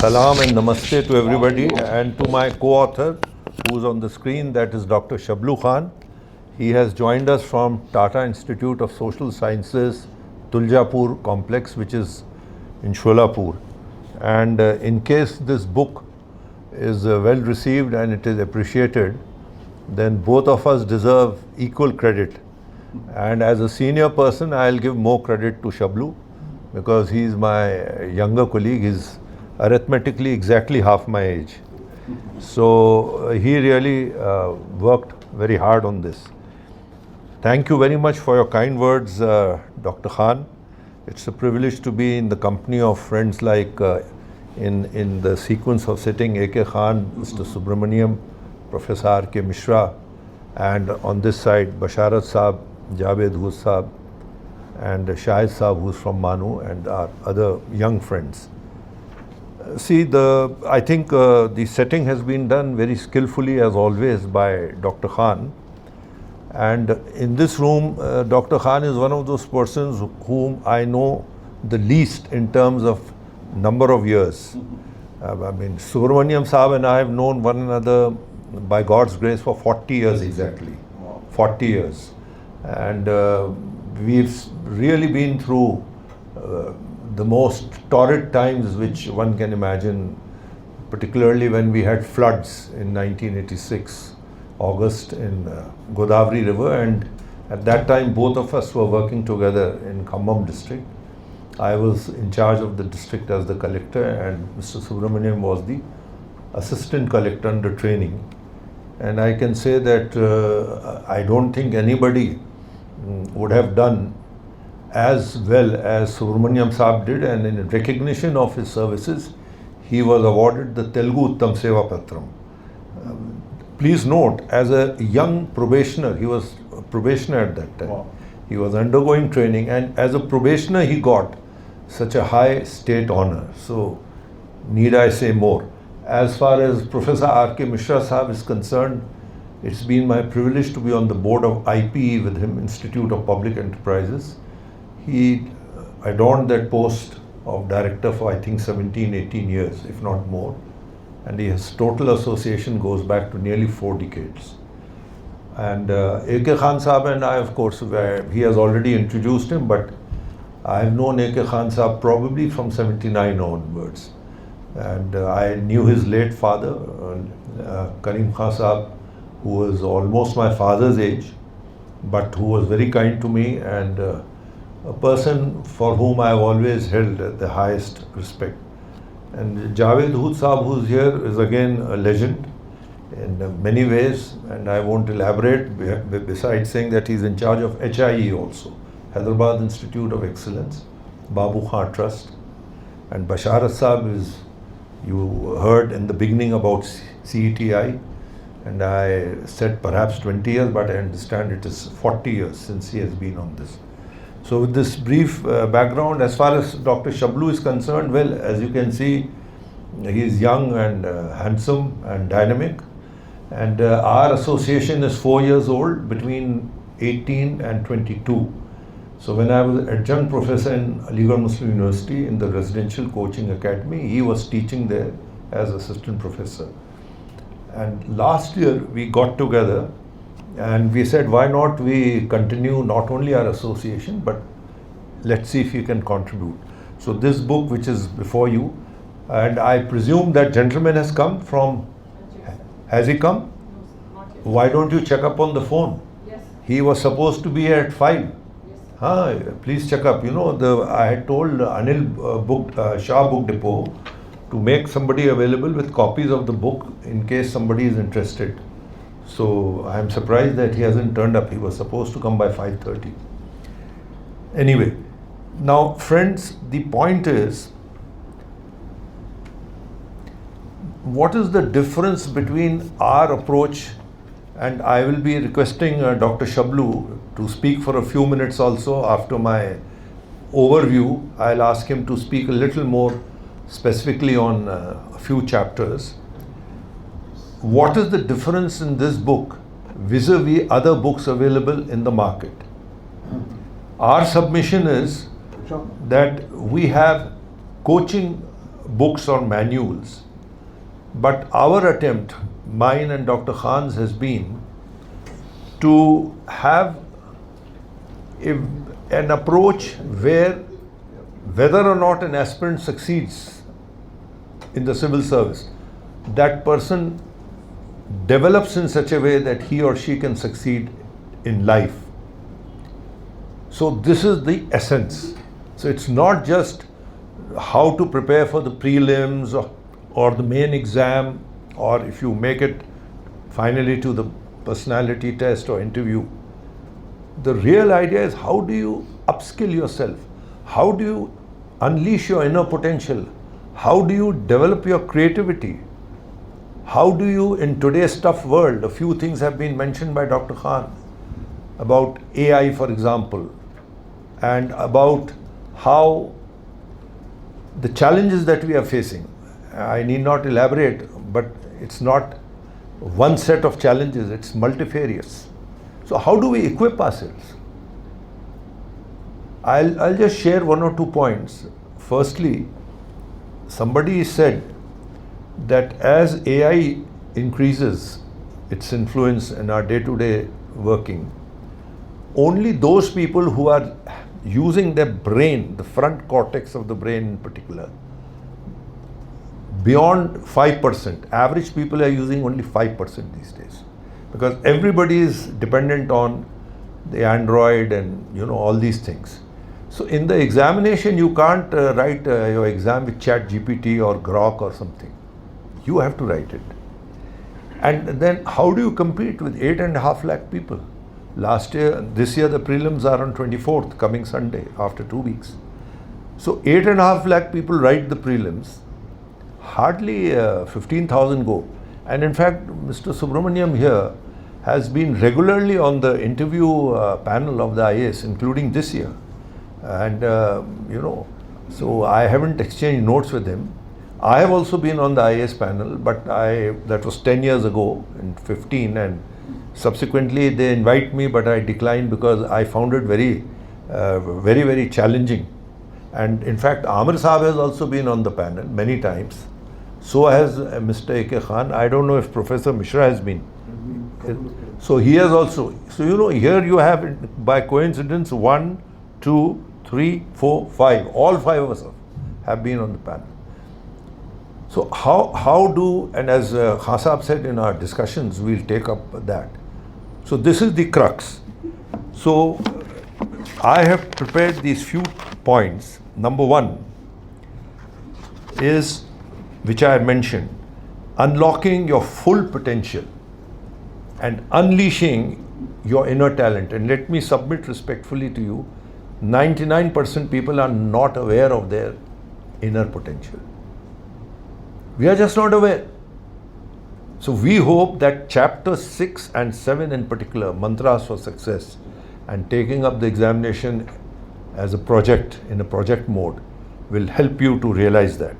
Salam and namaste to everybody, and to my co-author who's on the screen, that is Dr. Shablu Khan. He has joined us from Tata Institute of Social Sciences, Tuljapur complex, which is in Sholapur. And in case this book is well received and it is appreciated, then both of us deserve equal credit. And as a senior person, I'll give more credit to Shablu because he's my younger colleague. He's arithmetically exactly half my age. So he really worked very hard on this. Thank you very much for your kind words, Dr. Khan. It's a privilege to be in the company of friends like in the sequence of sitting A.K. Khan, Mr. Subramaniam, Professor R.K. Mishra, and on this side Basharat Saab, Javed Hus Saab, and Shahid Saab, who's from Manu, and our other young friends. See, I think the setting has been done very skillfully as always by Dr. Khan. And in this room, Dr. Khan is one of those persons whom I know the least in terms of number of years. I mean, Subramaniam Saab and I have known one another by God's grace for 40 years exactly. 40 years. And we've really been through the most torrid times which one can imagine, particularly when we had floods in 1986, August, in Godavari River, and at that time both of us were working together in Khammam district. I was in charge of the district as the collector, and Mr. Subramaniam was the assistant collector under training. And I can say that I don't think anybody would have done as well as Subramaniam Saab did, and in recognition of his services, he was awarded the Telugu Uttam Seva Patram. Please note, as a young probationer, he was a probationer at that time. Wow. He was undergoing training, and as a probationer, he got such a high state honor. So, need I say more? As far as Professor R.K. Mishra Saab is concerned, it's been my privilege to be on the board of IPE with him, Institute of Public Enterprises. He adorned that post of director for I think 17, 18 years, if not more. And his total association goes back to nearly 4 decades. And A.K. Khan Saab and I, of course, he has already introduced him, but I have known A.K. Khan Saab probably from 79 onwards. And I knew his late father, Karim Khan Saab, who was almost my father's age, but who was very kind to me, and a person for whom I have always held the highest respect. And Javed Hus Saab, who's here, is again a legend in many ways, and I won't elaborate, besides saying that he's in charge of HIE also, Hyderabad Institute of Excellence, Babu Khan Trust. And Basharat Saab is, you heard in the beginning about CETI, and I said perhaps 20 years, but I understand it is 40 years since he has been on this. So with this brief background, as far as Dr. Shablu is concerned, well, as you can see, he is young and handsome and dynamic. And our association is 4 years old, between 18 and 22. So when I was adjunct professor in Aligarh Muslim University in the Residential Coaching Academy, he was teaching there as assistant professor. And last year we got together and we said, why not we continue not only our association, but let's see if you can contribute. So this book, which is before you, and I presume that gentleman has come from, has he come? Why don't you check up on the phone? Yes. He was supposed to be at 5. Yes. Please check up. You know, I had told Anil Shah Book Depot to make somebody available with copies of the book in case somebody is interested. So I am surprised that he hasn't turned up. He was supposed to come by 5:30. Anyway, now friends, the point is, what is the difference between our approach, and I will be requesting Dr. Shablu to speak for a few minutes also after my overview. I'll ask him to speak a little more specifically on a few chapters. What is the difference in this book vis-a-vis other books available in the market? Our submission is that we have coaching books or manuals. But our attempt, mine and Dr. Khan's, has been to have an approach where whether or not an aspirant succeeds in the civil service, that person develops in such a way that he or she can succeed in life. So this is the essence. So it's not just how to prepare for the prelims or the main exam, or if you make it finally to the personality test or interview. The real idea is, how do you upskill yourself? How do you unleash your inner potential? How do you develop your creativity? How do you, in today's tough world, a few things have been mentioned by Dr. Khan about AI, for example, and about how the challenges that we are facing. I need not elaborate, but it's not one set of challenges, it's multifarious. So how do we equip ourselves? I'll just share one or 2 points. Firstly, somebody said that as AI increases its influence in our day-to-day working, only those people who are using their brain, the front cortex of the brain in particular, beyond 5%, average people are using only 5% these days, because everybody is dependent on the Android and all these things. So in the examination, you can't write your exam with ChatGPT or Grok or something. You have to write it. And then how do you compete with 8.5 lakh people? This year the prelims are on 24th, coming Sunday, after 2 weeks. So 8.5 lakh people write the prelims, hardly 15,000 go. And in fact, Mr. Subramaniam here has been regularly on the interview panel of the IAS, including this year. And so I haven't exchanged notes with him. I have also been on the IAS panel, but that was 10 years ago, in 15, and subsequently they invite me, but I declined because I found it very, very challenging. And in fact, Amir Saab has also been on the panel many times. So has Mr. A.K. Khan. I don't know if Professor Mishra has been. So he has also. So here you have, by coincidence, 1, 2, 3, 4, 5. All 5 of us have been on the panel. So how do, and as Khan Saab said in our discussions, we'll take up that. So this is the crux. So I have prepared these few points. Number 1 is, which I mentioned, unlocking your full potential and unleashing your inner talent. And let me submit respectfully to you, 99% people are not aware of their inner potential. We are just not aware. So we hope that chapters 6 and 7 in particular, Mantras for Success, and taking up the examination as a project, in a project mode, will help you to realize that.